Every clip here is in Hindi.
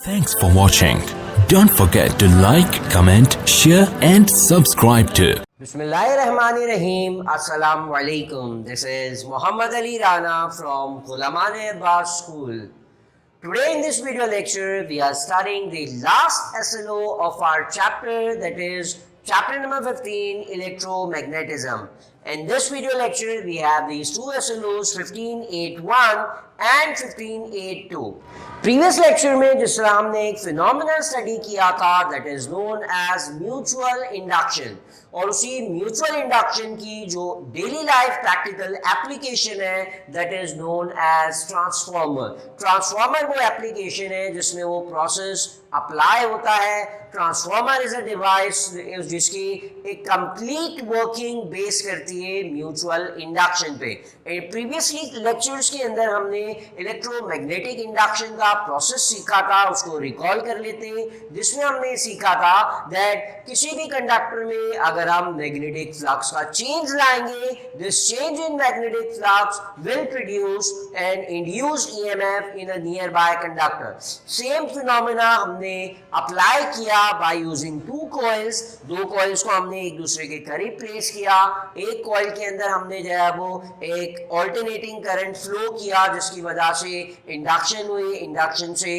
Thanks for watching. Don't forget to like, comment, share and subscribe to Bismillahirrahmanirrahim. Assalamu alaikum. This is Muhammad Ali Rana from Ghulamane Abbas School. Today in this video lecture, we are studying the last SLO of our chapter, that is chapter number 15, electromagnetism. In this video lecture, we have these two SLOs, 15.8.1 and 15.8.2. Previous lecture में जिस तरह हमने एक फिनोमेना स्टडी किया था that is known as mutual induction, और उसी म्यूचुअल इंडक्शन की जो डेली लाइफ प्रैक्टिकल एप्लीकेशन है that is known as transformer. Transformer वो एप्लीकेशन है जिसमें वो प्रोसेस अप्लाई होता है. ट्रांसफॉर्मर इज अ डिवाइस जिसकी एक कंप्लीट वर्किंग बेस करती है म्यूचुअल इंडक्शन पे. प्रीवियसली लेक्चर्स के अंदर हमने इलेक्ट्रोमैग्नेटिक इंडक्शन का प्रोसेस सीखा था, उसको रिकॉल कर लेते हैं, जिसमें हमने सीखा था दैट किसी भी कंडक्टर में अगर हम मैग्नेटिक फ्लक्स का चेंज लाएंगे, this change in magnetic flux will produce an induced EMF in a near by conductor. Same phenomena हमने अप्लाई किया बाय यूजिंग टू कॉइल्स. दो कॉइल्स को हमने एक दूसरे के करीब प्लेस किया. एक कॉइल के अंदर हमने जो है वो एक ऑल्टरनेटिंग करंट फ्लो किया जिसकी वजह से इंडक्शन हुई. इंडक्शन से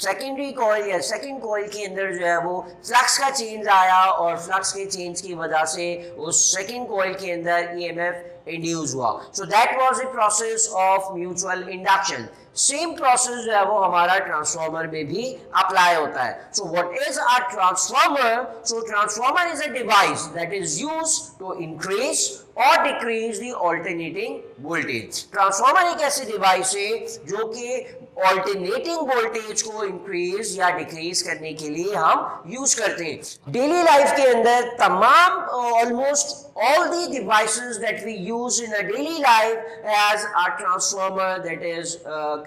सेकेंडरी कॉइल या सेकेंड कॉइल के अंदर जो है वो फ्लक्स का चेंज आया, और फ्लक्स के चेंज की वजह से उस सेकेंड कॉइल के अंदर ईएमएफ इंड्यूस हुआ. So that was the process of mutual induction. Same process जो है वो हमारा ट्रांसफॉर्मर में भी अप्लाई होता है. So what is a transformer? So transformer is a device that is used to increase और decrease the alternating voltage. Transformer एक ऐसी डिवाइस है जो कि ऑल्टरनेटिंग वोल्टेज को इंक्रीज या डिक्रीज करने के लिए हम यूज करते हैं. डेली लाइफ के अंदर तमाम almost all the devices that we use in a daily life as a transformer that is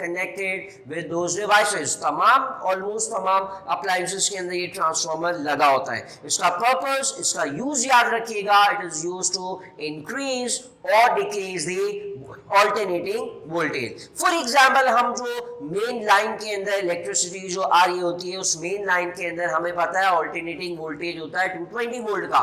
connected with those devices. almost तमाम appliances के अंदर ये transformer लगा होता है. इसका purpose, इसका use याद रखिएगा, it is used to increase or decrease the alternating voltage. For example, हम जो मेन लाइन के अंदर इलेक्ट्रिसिटी जो आ रही होती है, उस मेन लाइन के अंदर हमें पता है ऑल्टरनेटिंग वोल्टेज होता है 220 वोल्ट का,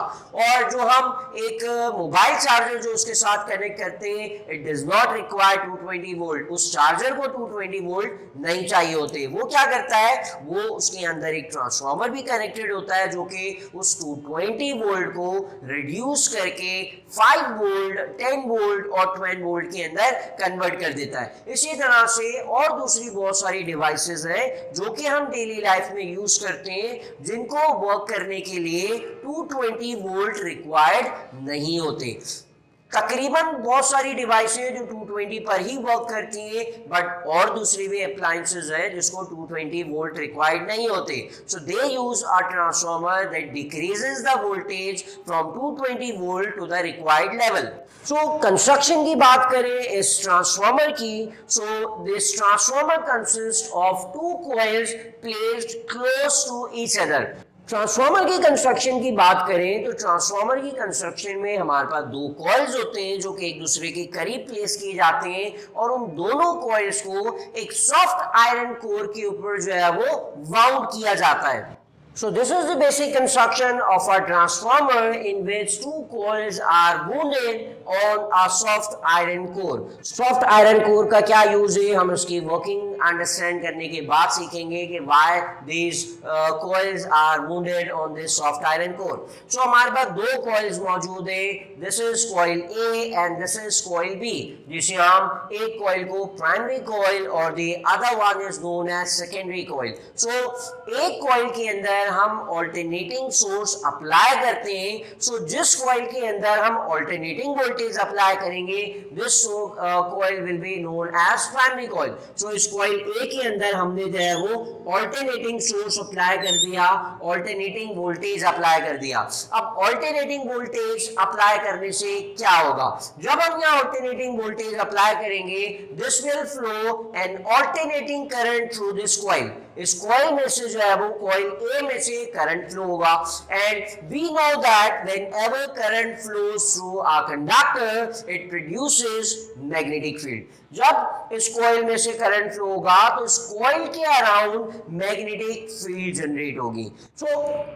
और जो हम एक मोबाइल चार्जर जो उसके साथ कनेक्ट करते हैं, it does not require 220 volt. उस चार्जर को 220 वोल्ट नहीं चाहिए होते. वो क्या करता है, वो उसके अंदर एक ट्रांसफॉर्मर भी कनेक्टेड होता है जो कि उस 220 वोल्ट को रिड्यूस करके 5 वोल्ट, 10 वोल्ट और 12 वोल्ट के अंदर कन्वर्ट कर देता है. इसी तरह से और दूसरी बहुत सारी डिवाइसेस हैं जो कि हम डेली लाइफ में यूज करते हैं, जिनको वर्क करने के लिए 220 वोल्ट रिक्वायर्ड नहीं होते. तकरीबन बहुत सारी डिवाइसें जो 220 पर ही वर्क करती हैं, बट और दूसरी भी अप्लायंसेस हैं जिसको 220 वोल्ट रिक्वायर्ड नहीं होते. So they use a transformer that decreases the voltage from 220 volt to the required level. So construction की बात करें इस ट्रांसफॉर्मर की, so this transformer consist of two coils placed close to each other. Transformer की कंस्ट्रक्शन की बात करें तो ट्रांसफॉर्मर की कंस्ट्रक्शन में हमारे पास दो कॉइल्स होते हैं जो कि एक दूसरे के करीब प्लेस किए जाते हैं, और उन दोनों कॉइल्स को एक सॉफ्ट आयरन कोर के ऊपर जो है वो वाउंड किया जाता है. So this is the basic construction of a transformer in which two coils are wounded on a soft iron core. Soft iron core का क्या यूज है, हम उसकी वर्किंग अंडरस्टैंड करने के बाद सीखेंगे कि why these coils are wounded on this soft iron core. So हमारे पास दो coils मौजूद है. This is coil A and this is coil B, जिसे हम एक coil को primary coil और the other one is known as secondary coil. So एक coil के अंदर हम ऑल्टरनेटिंग सोर्स अप्लाई करते हैं. सो जिस कॉइल के अंदर हम ऑल्टरनेटिंग वोल्टेज अप्लाई करेंगे, this coil will be known as primary coil. So इस कॉइल ए के अंदर हमने जो है वो ऑल्टरनेटिंग सोर्स अप्लाई कर दिया, ऑल्टरनेटिंग वोल्टेज अप्लाई कर दिया. अब ऑल्टरनेटिंग वोल्टेज अप्लाई करने से क्या होगा, जब हम यहाँ ऑल्टरनेटिंग वोल्टेज अप्लाई करेंगे, this will flow an alternating current through this coil. इस कॉइल में से जो है वो कॉइल ए में से करंट फ्लो होगा and we know that whenever current flows through a conductor it produces magnetic field. जब इस कॉइल में से करंट फ्लो होगा तो इस कॉइल के अराउंड मैग्नेटिक फील्ड जनरेट होगी। सो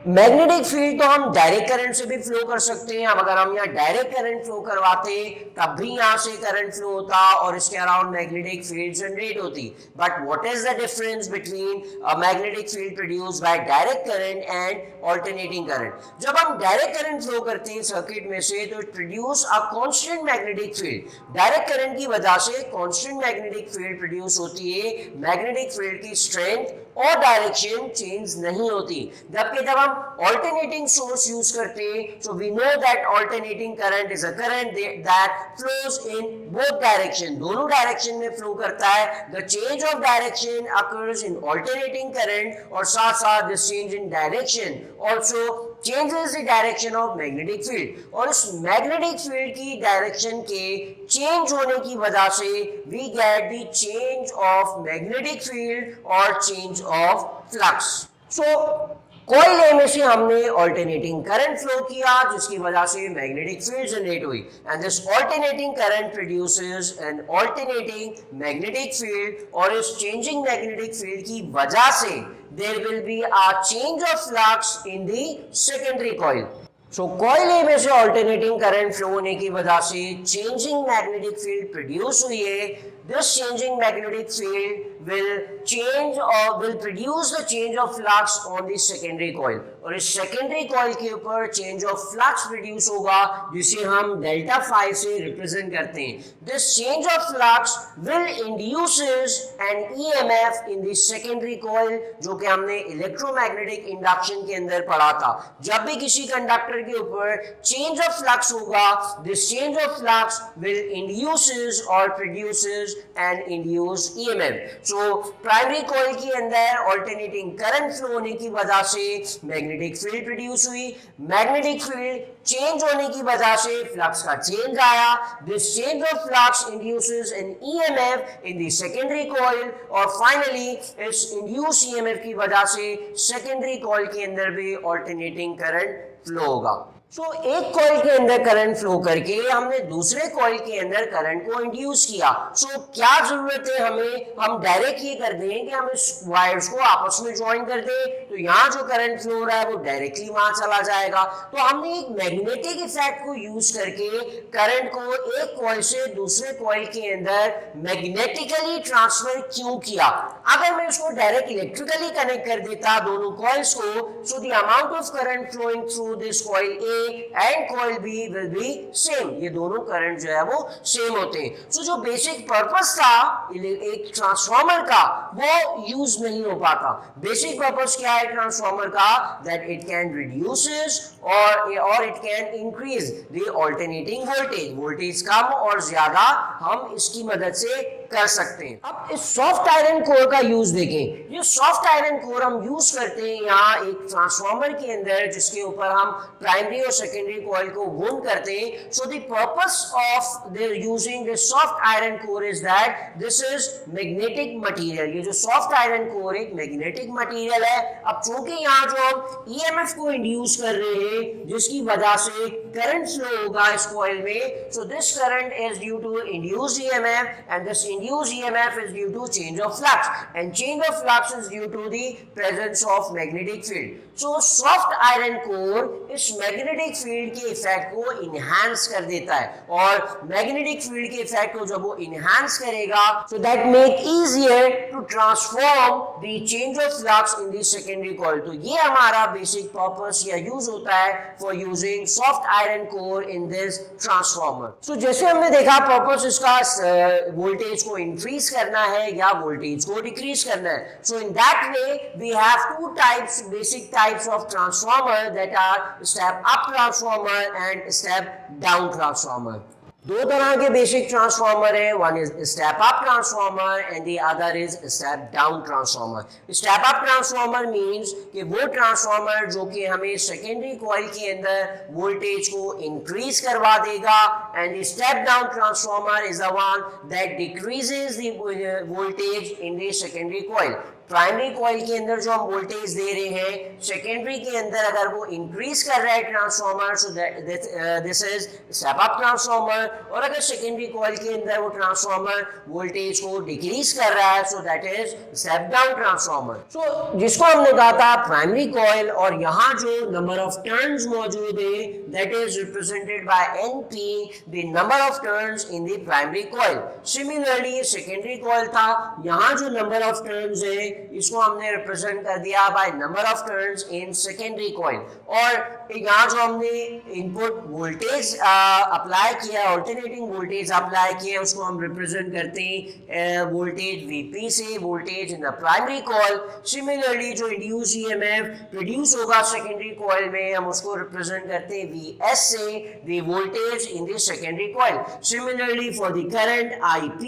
मैग्नेटिक फील्ड तो हम डायरेक्ट करंट से भी फ्लो कर सकते हैं। अब अगर हम यहाँ डायरेक्ट करंट फ्लो करवाते तब भी यहाँ से करंट फ्लो होता और इसके अराउंड मैग्नेटिक फील्ड जनरेट होती। But what is the difference between a magnetic field produced by direct current and alternating current? जब हम डायरेक्ट करंट फ्लो करते हैं सर्किट में से तो it produce a constant magnetic field. Direct current की वजह से कांस्टेंट मैग्नेटिक फील्ड प्रोड्यूस होती है, मैग्नेटिक फील्ड की स्ट्रेंथ और डायरेक्शन चेंज नहीं होती। जबकि जब हम ऑल्टरनेटिंग सोर्स यूज करते हैं so we know that alternating current is a current that flows in both direction, दोनों डायरेक्शन में फ्लो करता है। The change of direction occurs in alternating current और साथ साथ this change in direction also changes the direction of magnetic field और इस मैग्नेटिक फील्ड की डायरेक्शन के चेंज होने की वजह से we get the change of magnetic field और change of flux। So coil A में से हमने ऑल्टरनेटिंग करंट फ्लो किया जिसकी वजह से मैग्नेटिक फील्ड जनरेट हुई and this alternating current produces N alternating magnetic field और इस चेंजिंग मैग्नेटिक फील्ड की वजह से there will be a change of flux in the secondary coil। So coil A में से alternating current flow होने की वजह से changing magnetic field produce हुई है। This changing magnetic field will change or will produce the change of flux on the secondary coil और इस secondary coil के ऊपर change of flux produce होगा जिसे हम delta phi से represent करते हैं। This change of flux will induces an EMF in the secondary coil जो कि हमने electromagnetic induction के अंदर पढ़ा था। जब भी किसी कंडक्टर के ऊपर change of flux होगा this change of flux will induces or produces and induce EMF। So primary coil के अंदर ऑल्टरनेटिंग करंट फ्लो होने की वजह से मैग्नेटिक फील्ड प्रोड्यूस हुई, मैग्नेटिक फील्ड चेंज होने की वजह से फ्लक्स का चेंज आया। This change of flux induces an EMF in the secondary coil और फाइनली इस इंड्यूस ईएमएफ की वजह से सेकेंडरी कॉइल के अंदर भी ऑल्टरनेटिंग करंट फ्लो होगा। एक कॉइल के अंदर करंट फ्लो करके हमने दूसरे कॉइल के अंदर करंट को इंड्यूस किया। क्या जरूरत है हमें, हम डायरेक्ट ये कर दें कि हम इस वायर्स को आपस में ज्वाइन कर दें तो यहाँ जो करंट फ्लो हो रहा है वो डायरेक्टली वहां चला जाएगा। तो हमने एक मैग्नेटिक इफेक्ट को यूज करके करंट को एक कॉइल से दूसरे कॉइल के अंदर मैग्नेटिकली ट्रांसफर क्यों किया? अगर मैं इसको डायरेक्ट इलेक्ट्रिकली कनेक्ट कर देता दोनों कॉइल्स को so the amount of current flowing through this coil A and coil B will be same. ये दोनों करंट जो है वो सेम होते हैं। जो बेसिक पर्पस था एक ट्रांसफार्मर का वो यूज नहीं हो पाता। बेसिक पर्पस क्या है ट्रांसफार्मर का? दैट इट कैन रिड्यूसेस और it can increase the alternating voltage. Voltage कम और ज्यादा हम इसकी मदद से कर सकते हैं। अब इस सॉफ्ट आयरन कोर का यूज देखें। ये सॉफ्ट आयरन कोर हम यूज करते हैं यहाँ एक ट्रांसफार्मर के अंदर जिसके ऊपर हम प्राइमरी और सेकेंडरी कॉइल को वुंड करते हैं। So the purpose of their using this soft iron core is that this is magnetic material. ये जो सॉफ्ट आयरन कोर एक मैग्नेटिक मटेरियल है। अब चूंकि यहाँ जो हम ईएमएफ को इंड्यूस कर रहे हैं जिसकी वजह से करंट फ्लो होगा इस कॉइल में, so this current is due to induced EMF and this induced EMF is due to change of flux and change of flux is due to the presence of magnetic field। So soft iron core इस magnetic field के इफेक्ट को enhance कर देता है और magnetic field के इफेक्ट को जब वो enhance करेगा so that make easier to transform the change of flux in the secondary coil। तो ये हमारा basic purpose या use होता है for using soft iron core in this transformer। So जैसे हमने देखा purpose इसका voltage को इंक्रीज करना है या वोल्टेज को डिक्रीज करना है। So in that way we have two types, basic types of transformer that are step up transformer and step down transformer. दो तरह के बेसिक ट्रांसफार्मर है, one is step up transformer and the other is step down transformer. Step up transformer means कि वो ट्रांसफार्मर जो कि हमें सेकेंडरी कॉइल के अंदर वोल्टेज को इंक्रीज करवा देगा and the step down transformer is the one that decreases the voltage in the secondary coil. Primary coil के अंदर जो हम वोल्टेज दे रहे हैं, सेकेंडरी के अंदर अगर वो इंक्रीज कर रहा है transformer, so this is step up transformer, और अगर सेकेंडरी कॉइल के अंदर वो ट्रांसफॉर्मर वोल्टेज को डिक्रीज कर रहा है, so that is step down transformer. So जिसको हमने कहा था प्राइमरी कॉइल, और यहाँ जो नंबर ऑफ टर्न्स मौजूद है that is represented by NP, the number of turns in the primary coil. Similarly secondary coil था, यहाँ जो नंबर ऑफ टर्न्स है इसको हमने रिप्रेजेंट कर दिया by number of turns in secondary coil. और यहाँ जो हमने इनपुट वोल्टेज अप्लाई किया, अल्टरनेटिंग वोल्टेज अप्लाई किया, उसको हम रिप्रेजेंट करते हैं वोल्टेज Vp से, voltage in the primary coil. Similarly जो इंड्यूस EMF प्रोड्यूस होगा सेकेंडरी कॉइल में, हम उसको रिप्रेजेंट करते हैं Vs से, the voltage in the secondary coil. Similarly for the current IP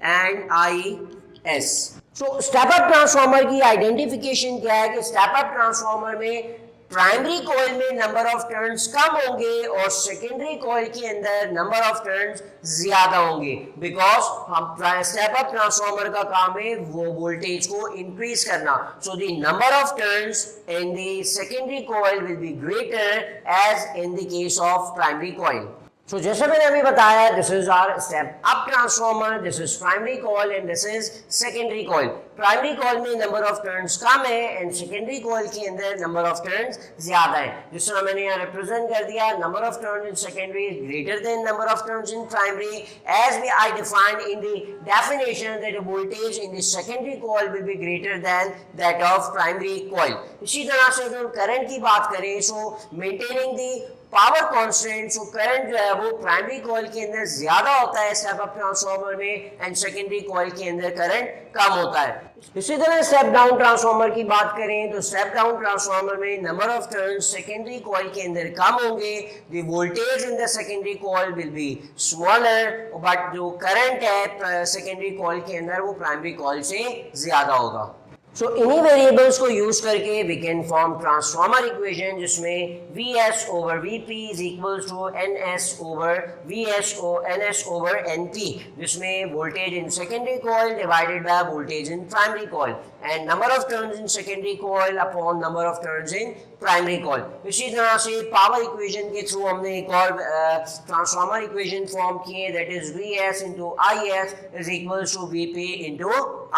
and IS. So step up transformer की आइडेंटिफिकेशन क्या है कि स्टेप अप ट्रांसफॉर्मर में प्राइमरी कॉइल में नंबर ऑफ टर्न्स कम होंगे और सेकेंडरी कॉइल के अंदर नंबर ऑफ टर्न्स ज्यादा होंगे, बिकॉज हम स्टेप अप ट्रांसफॉर्मर का काम है वो वोल्टेज को इंक्रीज करना. So the number of turns in the secondary coil will be greater as in the case of primary coil. So जैसे मैंने अभी बताया, this is our step up transformer, this is primary coil and this is secondary coil. Primary coil में नंबर ऑफ टर्न्स कम है एंड सेकेंडरी कॉइल के अंदर नंबर ऑफ टर्न्स ज्यादा है. जिस तरह मैंने यहाँ रिप्रेजेंट कर दिया, number of turns in secondary is greater than number of turns in primary, as we I defined in the definition that voltage in the secondary coil will be greater than that of primary coil. इसी तरह से अगर करंट की बात करें, so maintaining the power constant, so current जो है वो प्राइमरी कॉइल के अंदर ज्यादा होता है स्टेप अप ट्रांसफॉर्मर में, एंड सेकेंडरी कॉइल के अंदर करंट कम होता है. इसी तरह स्टेप डाउन ट्रांसफॉर्मर की बात करें तो स्टेप डाउन ट्रांसफॉर्मर में number of turns secondary coil के अंदर कम होंगे, the voltage in the secondary coil will be smaller, but जो करंट है सेकेंडरी कॉइल के अंदर वो प्राइमरी कॉइल से ज्यादा होगा. सो इन्हीं वेरिएबल्स को यूज करके we can form transformer equation, जिसमें Vs over Vp is equals to Ns over Vs Ns over Np, जिसमें voltage in secondary coil divided by voltage in primary coil, and number of turns in secondary coil upon number of turns in primary coil. इसी तरह से पावर इक्वेशन के थ्रू हमने एक और ट्रांसफॉर्मर इक्वेशन फॉर्म किए, that is Vs into Is is equals to Vp into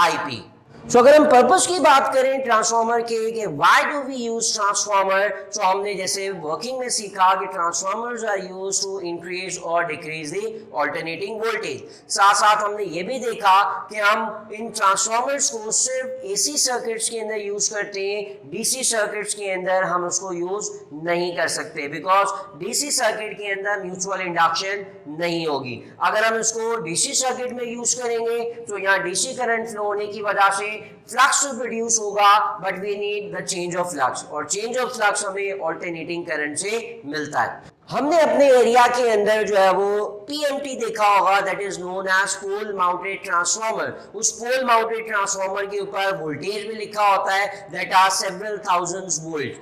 Ip. So अगर हम पर्पस की बात करें ट्रांसफॉर्मर के कि why do we use transformer, तो हमने जैसे वर्किंग में सीखा कि transformers are used to increase और डिक्रीज द ऑल्टरनेटिंग वोल्टेज. साथ साथ हमने ये भी देखा कि हम इन ट्रांसफॉर्मर्स को सिर्फ AC सर्किट्स के अंदर यूज करते हैं, DC सर्किट्स के अंदर हम उसको यूज नहीं कर सकते, बिकॉज DC सर्किट के अंदर म्यूचुअल इंडक्शन नहीं होगी. अगर हम इसको DC सर्किट में यूज करेंगे तो यहाँ DC करंट फ्लो होने की वजह से फ्लक्स तो प्रोड्यूस होगा, but we need the change of flux, और चेंज ऑफ फ्लक्स हमें ऑल्टरनेटिंग करंट से मिलता है. हमने अपने एरिया के अंदर जो है वो PMT देखा होगा, that is known as pole mounted transformer. उस पोल माउंटेड ट्रांसफॉर्मर के ऊपर वोल्टेज भी लिखा होता है, that are several thousands volt,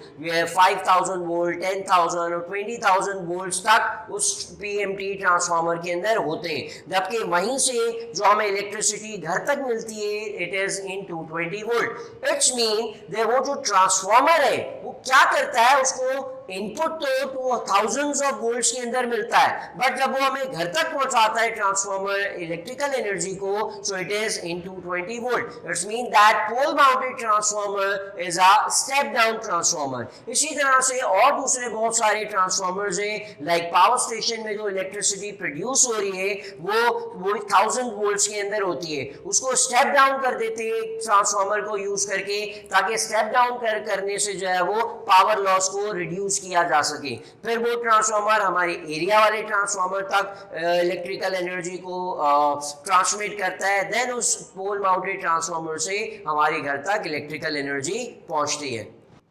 5000 volt, 10,000 और 20,000 वोल्ट तक उस PMT ट्रांसफॉर्मर के अंदर होते हैं. जबकि वहीं से जो हमें इलेक्ट्रिसिटी घर तक मिलती है, it is in 220 volt. It's mean वो जो ट्रांसफॉर्मर है वो क्या करता है, उसको इनपुट तो थाउजेंड्स ऑफ वोल्ट्स के अंदर मिलता है, बट जब वो हमें घर तक पहुंचाता है ट्रांसफॉर्मर इलेक्ट्रिकल एनर्जी को, so it is in 220 volt. It's mean that pole mounted transformer is a step down transformer. इसी तरह से और दूसरे बहुत सारे ट्रांसफॉर्मर्स हैं, लाइक पावर स्टेशन में जो इलेक्ट्रिसिटी प्रोड्यूस हो रही है वो 1000 वोल्ट्स के अंदर होती है, उसको स्टेप डाउन कर देते हैं ट्रांसफॉर्मर को यूज करके, ताकि स्टेप डाउन करने से जो है वो पावर लॉस को रिड्यूस किया जा सके. फिर वो ट्रांसफॉर्मर हमारे एरिया वाले ट्रांसफॉर्मर तक इलेक्ट्रिकल एनर्जी को ट्रांसमिट करता है, देन उस पोल माउंटेड ट्रांसफॉर्मर से हमारे घर तक इलेक्ट्रिकल एनर्जी पहुंचती है.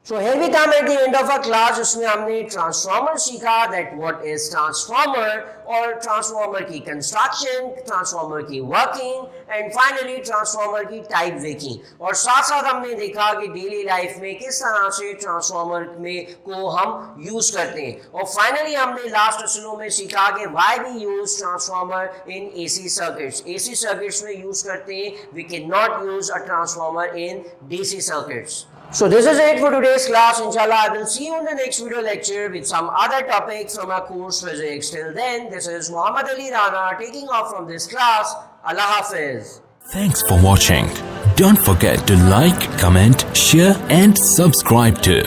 So here we come at the end of our class, उसमें हमने ट्रांसफॉर्मर सीखा, that what is transformer, और ट्रांसफार्मर की कंस्ट्रक्शन, ट्रांसफार्मर की वर्किंग एंड फाइनली ट्रांसफार्मर की टाइप वेकिंग। और साथ साथ हमने देखा कि डेली लाइफ में किस तरह से ट्रांसफार्मर में को हम यूज करते हैं। और फाइनली हमने लास्ट लेसनों में सीखा कि why we use transformer in AC circuits. AC circuits में यूज करते हैं, we can not use a transformer in DC circuits. So this is it for today's class. Inshallah, I will see you in the next video lecture with some other topics from our course physics. Till then, this is Muhammad Ali Rana taking off from this class. Allah Hafiz. Thanks for watching. Don't forget to like, comment, share and subscribe to